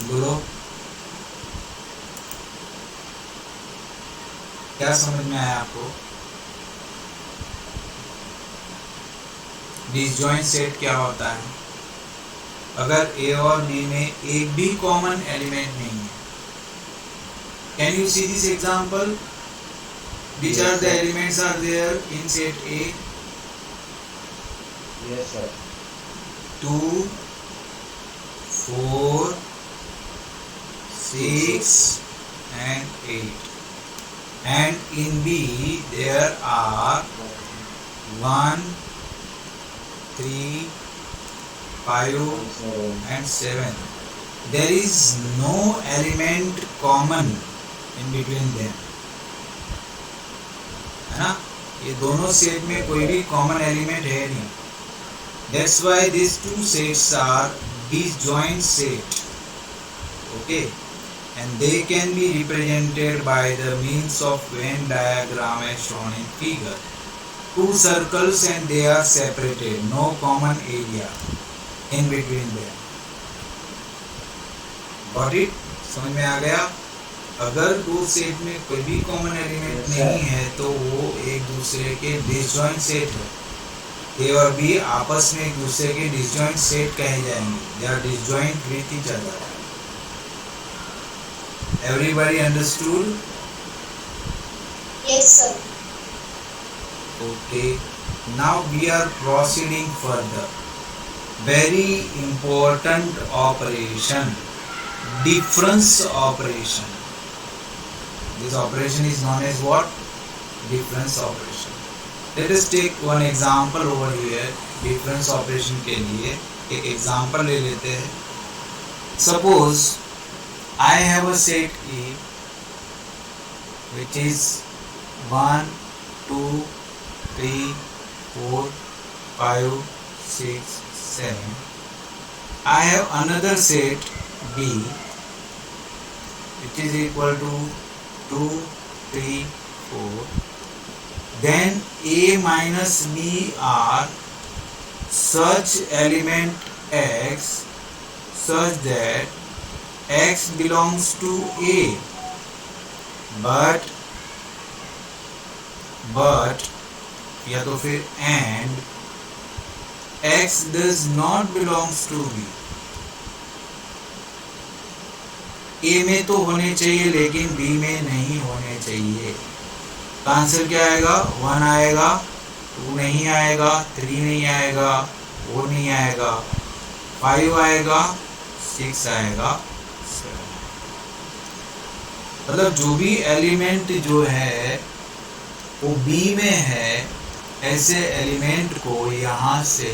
बोलो, क्या समझ में आया आपको? डिसजॉइंट सेट क्या होता है? अगर ए और बी में एक भी कॉमन एलिमेंट नहीं है। Can you see this example? Which are the elements are there in set A? Yes, sir. 2, 4, 6 and 8. And in B there are 1, 3, 5 and 7. There is no element common in between them. है ना? ये दोनों set में कोई भी common element है नहीं. That's why these two sets are disjoint set. Okay, and they can be represented by the means of Venn diagram as shown in figure. Two circles and they are separated. No common area in between them. Got it? समझ में आ गया? अगर दो set में कोई भी common element नहीं है तो वो एक दूसरे के डिसजॉइंट सेट है. ए और बी आपस में एक दूसरे के डिसजॉइंट सेट कहे जाएंगे. They are disjoint with each other. Everybody understood? Yes, sir. Okay, now we are proceeding further. Very important operation, difference operation. This operation is known as what? Difference operation. Let us take one example over here. Difference operation के लिए एक example ले लेते हैं. Suppose I have a set E which is 1, 2, 3, 4, 5, 6, 7. I have another set B which is equal to 2, 3, 4. Then A minus B are such element X such that X belongs to A, but या तो फिर and X does not belongs to B. A में तो होने चाहिए लेकिन B में नहीं होने चाहिए. आंसर क्या आएगा? 1 आएगा, 2 नहीं आएगा, 3 नहीं आएगा, 4 नहीं आएगा, 5 आएगा, 6 आएगा, 7. मतलब जो भी एलिमेंट जो है वो B में है, ऐसे एलिमेंट को यहाँ से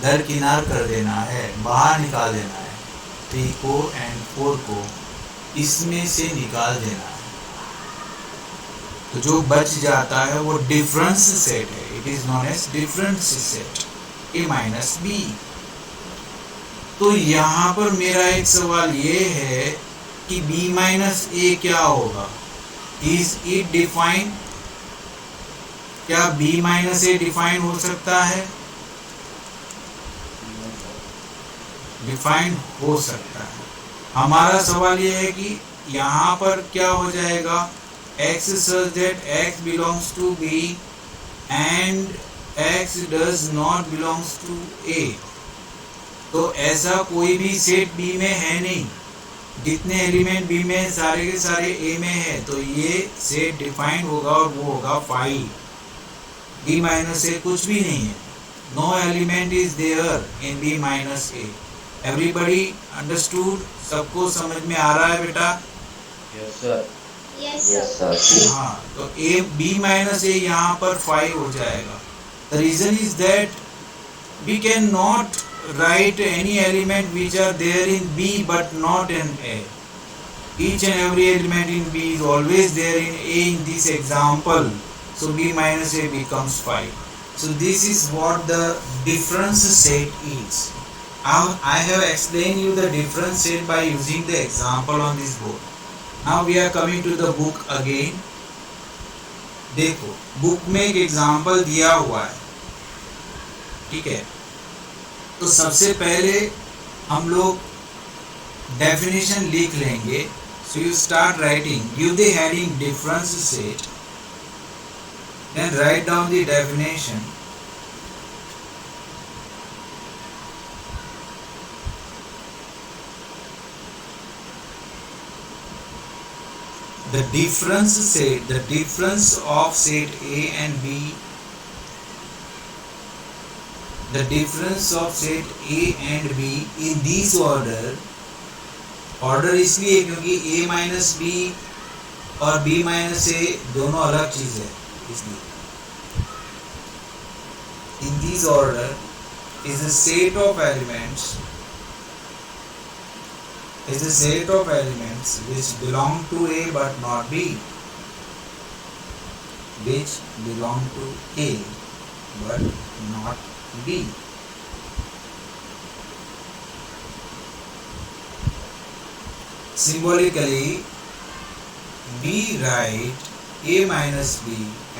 दरकिनार कर देना है, बाहर निकाल देना है. 3 को एंड 4 को इसमें से निकाल देना है. तो जो बच जाता है वो डिफरेंस सेट है. It is known as difference set A minus B. तो यहाँ पर मेरा एक सवाल ये है कि B माइनस ए क्या होगा? Is it defined? क्या B माइनस ए डिफाइन हो सकता है? डिफाइन हो सकता है. हमारा सवाल ये है कि यहाँ पर क्या हो जाएगा? X such that X belongs to B and X does not belongs to A. तो ऐसा कोई भी सेट B में है नहीं. जितने एलिमेंट B में सारे के सारे A में है, तो ये सेट डिफाइन होगा और वो होगा 5. B माइनस A कुछ भी नहीं है. No element is there in B minus A. Everybody understood? सबको समझ में आ रहा है बेटा? Yes, sir. Yes, sir. Yes, sir. हाँ, तो A B माइनस A यहाँ पर 5 हो जाएगा. The reason is that we cannot write any element which are there in B but not in A. Each and every element in B is always there in A in this example. So B minus A becomes 5. So this is what the difference set is. I have explained you the difference set by using the example on this board. Now we are coming to the book again. देखो book में एक example दिया हुआ है, ठीक है. तो सबसे पहले हम लोग डेफिनेशन लिख लेंगे. So you start writing, give the heading difference set, then write down the definition. The difference set, the difference of set A and B, the difference of set A and B in this order. Order इसलिए क्योंकि A minus B और B minus ए दोनों अलग चीज है, इसलिए in this order is a set of elements which belong to A but not B, which belong to A but not B. Symbolically, we write A minus B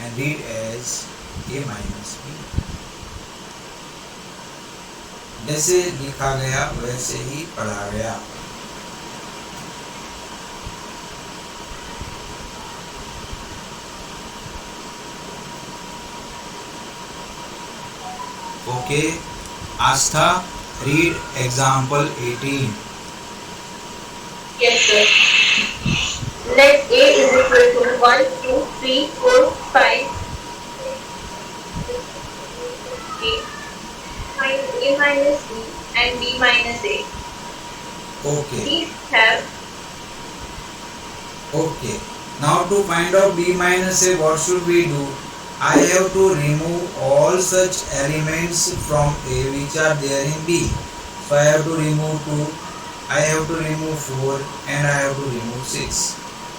and read as A minus B. जैसे लिखा गया वैसे ही पढ़ा गया. Okay, Astha, read example 18. Yes, sir. Let A is equal to 1, 2, 3, 4, 5. Find A minus B and B minus A. Okay. These have. Okay. Now to find out B minus A, what should we do? I have to remove all such elements from A which are there in B. So I have to remove 2. I have to remove 4 and I have to remove 6.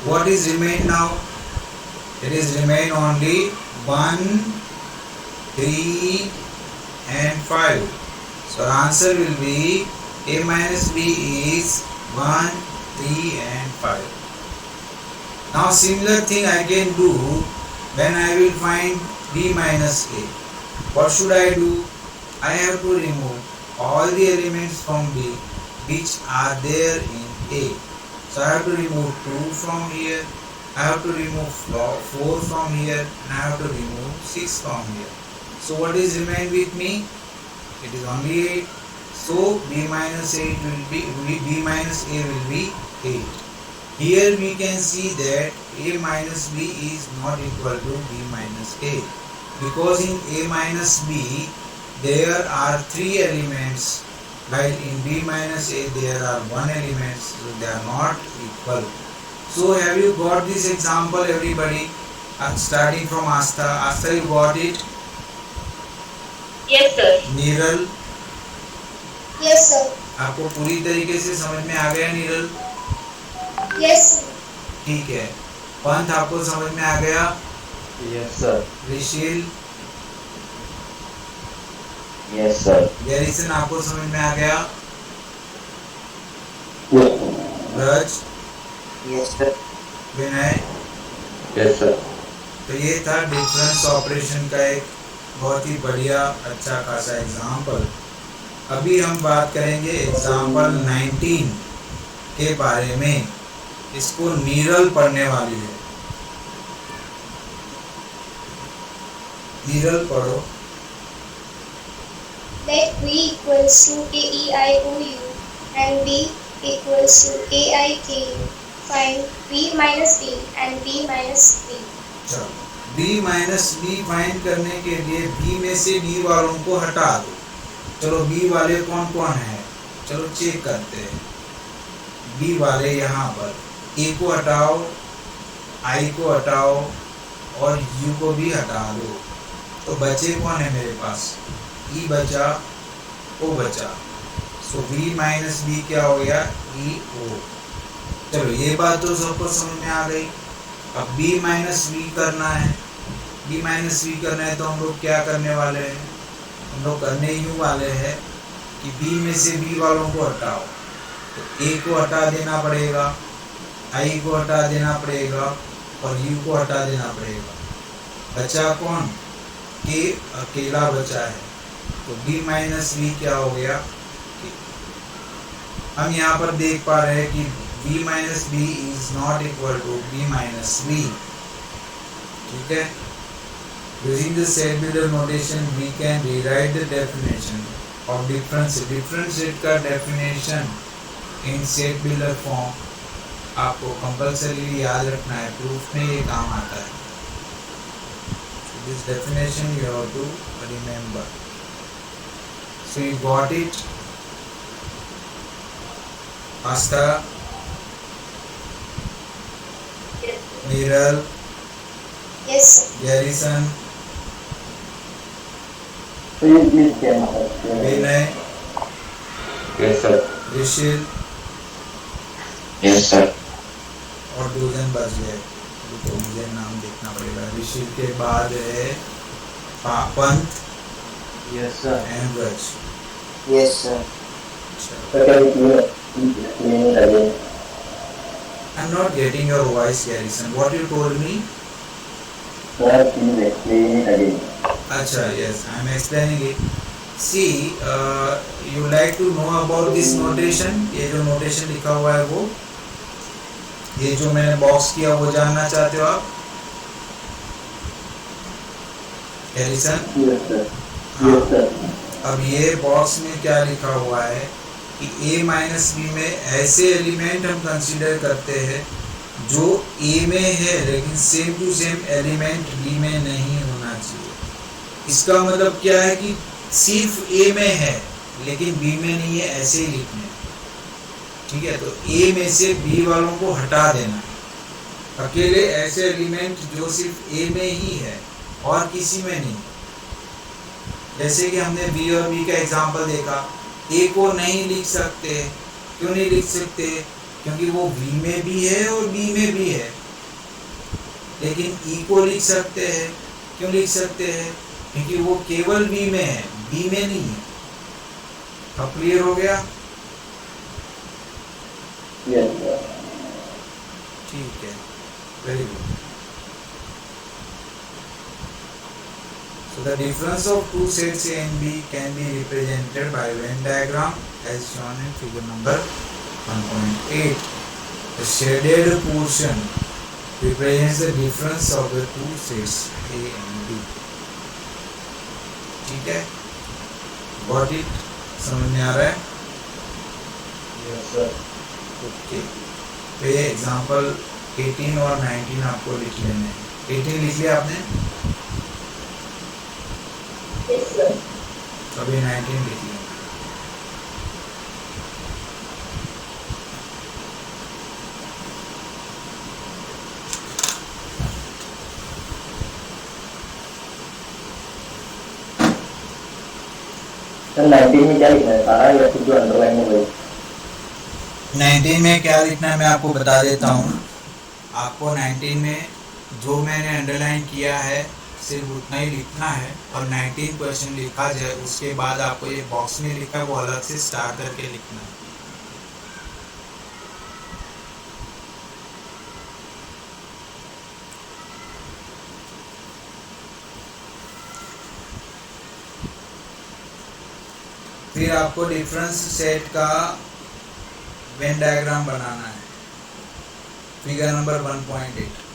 What is remain now? It is remain only 1, 3 and 5. So answer will be A minus B is 1, 3 and 5. Now similar thing I can do when I will find B minus A. What should I do? I have to remove all the elements from B which are there in A. So I have to remove 2 from here, I have to remove 4 from here, and I have to remove 6 from here. So what is remain with me? It is only 8. So B minus A will be 8. Here we can see that A minus B is not equal to B minus A, because in A minus B there are 3 elements, while in B minus A there are 1 element, so they are not equal. So have you got this example, everybody? Starting from Astha. Astha, you got it? Yes, sir. Niral? Yes, sir. आपको पूरी तरीके से समझ में आ गया Niral? Yes, sir. ठीक है. पंथ आपको समझ में आ गया? Yes, sir. ऋषिल? Yes, sir. Garrison आपको समझ में आ गया? ब्रज? Yes, sir. विनय? Yes, sir. तो ये था डिफरेंस ऑपरेशन का एक बहुत ही बढ़िया अच्छा खासा एग्जाम्पल. अभी हम बात करेंगे एग्जाम्पल 19 के बारे में. इसको नीरल पढ़ने वाली है. नीरल पढ़ो. Let B equals to AEIOU and B equals to AIKU. Find B minus B and B minus B. चलो, B माइनस बी फाइंड करने के लिए B में से B वालों को हटा दो. चलो B वाले कौन कौन है? चलो चेक करते हैं. B वाले यहाँ पर A को हटाओ, I को हटाओ और U को भी हटा दो. तो बचे कौन है मेरे पास? E बचा, O बचा. सो B माइनस बी क्या हो गया? EO. चलो ये बात तो सबको समझ में आ गई. अब B माइनस बी करना है. B माइनस बी करना है तो हम लोग क्या करने वाले हैं? हम लोग करने यूँ वाले हैं कि B में से B वालों को हटाओ. तो A को हटा देना पड़ेगा, I को हटा देना पड़ेगा और U को हटा देना पड़ेगा. बचा कौन? K अकेला बचा है. तो B माइनस बी क्या हो गया? K. हम यहाँ पर देख पा रहे हैं कि b minus B is not equal to b minus B, ठीक है। Using the set builder notation, we can rewrite the definition of difference. Differentiate का definition in set builder form आपको कंपल्सरी याद रखना है, प्रूफ में ये काम आता है। So this definition you have to remember. So you got it, Asta, Miral, Yes, sir. Garrison, Vinay, Yes, sir. ऋषिल, Yes, sir. और 2 जन बच गए, तो मुझे नाम देखना पड़ेगा। ऋषिल के बाद है पंत Yes, sir. एंड रज। Yes, sir. I'm not getting your voice, Garrison. What you told me? Sir, please explain it again. Acha, yes, I'm explaining it. See, you like to know about this notation? ये जो notation लिखा हुआ है वो, ये जो मैंने box किया वो जानना चाहते हो आप, Garrison? Yes, sir. हाँ। Yes, sir. अब ये बॉक्स में क्या लिखा हुआ है कि a माइनस बी में ऐसे एलिमेंट हम कंसीडर करते हैं जो a में है लेकिन same to same element b में नहीं होना चाहिए। इसका मतलब क्या है कि सिर्फ a में है लेकिन b में नहीं है, ऐसे ही लिखने, ठीक है। तो a में से b वालों को हटा देना, अकेले ऐसे एलिमेंट जो सिर्फ a में ही है और किसी में नहीं। जैसे कि हमने b और b का एग्जांपल देखा, a को नहीं लिख सकते, क्यों नहीं लिख सकते? क्योंकि वो b में भी है और b में भी है। लेकिन e को लिख सकते हैं, क्यों लिख सकते हैं? क्योंकि वो केवल b में है, b में नहीं है। अब क्लियर हो गया? Yes, sir. ठीक है, very good. So the difference of two sets A and B can be represented by Venn diagram as shown in figure number 1.8. The shaded portion represents the difference of the two sets A and B. ठीक है? Got it? समझ में आ रहा है? Yes, sir. Okay. तो ये example 18 और 19 आपको लिख लेने हैं। 18 लिख लिया आपने? Yes, sir. अभी 19 लिख लिया। सर 19 में क्या लिखना है सारा या फिर जो अंडरलाइन है वही? 19 में क्या लिखना है मैं आपको बता देता हूँ। आपको 19 में जो मैंने अंडरलाइन किया है सिर्फ उतना ही लिखना है, और 19 क्वेश्चन लिखा जाए उसके बाद आपको ये बॉक्स में लिखा है वो अलग से स्टार करके लिखना है। फिर आपको डिफरेंस सेट का वेन डायग्राम बनाना है, फिगर नंबर 1.8।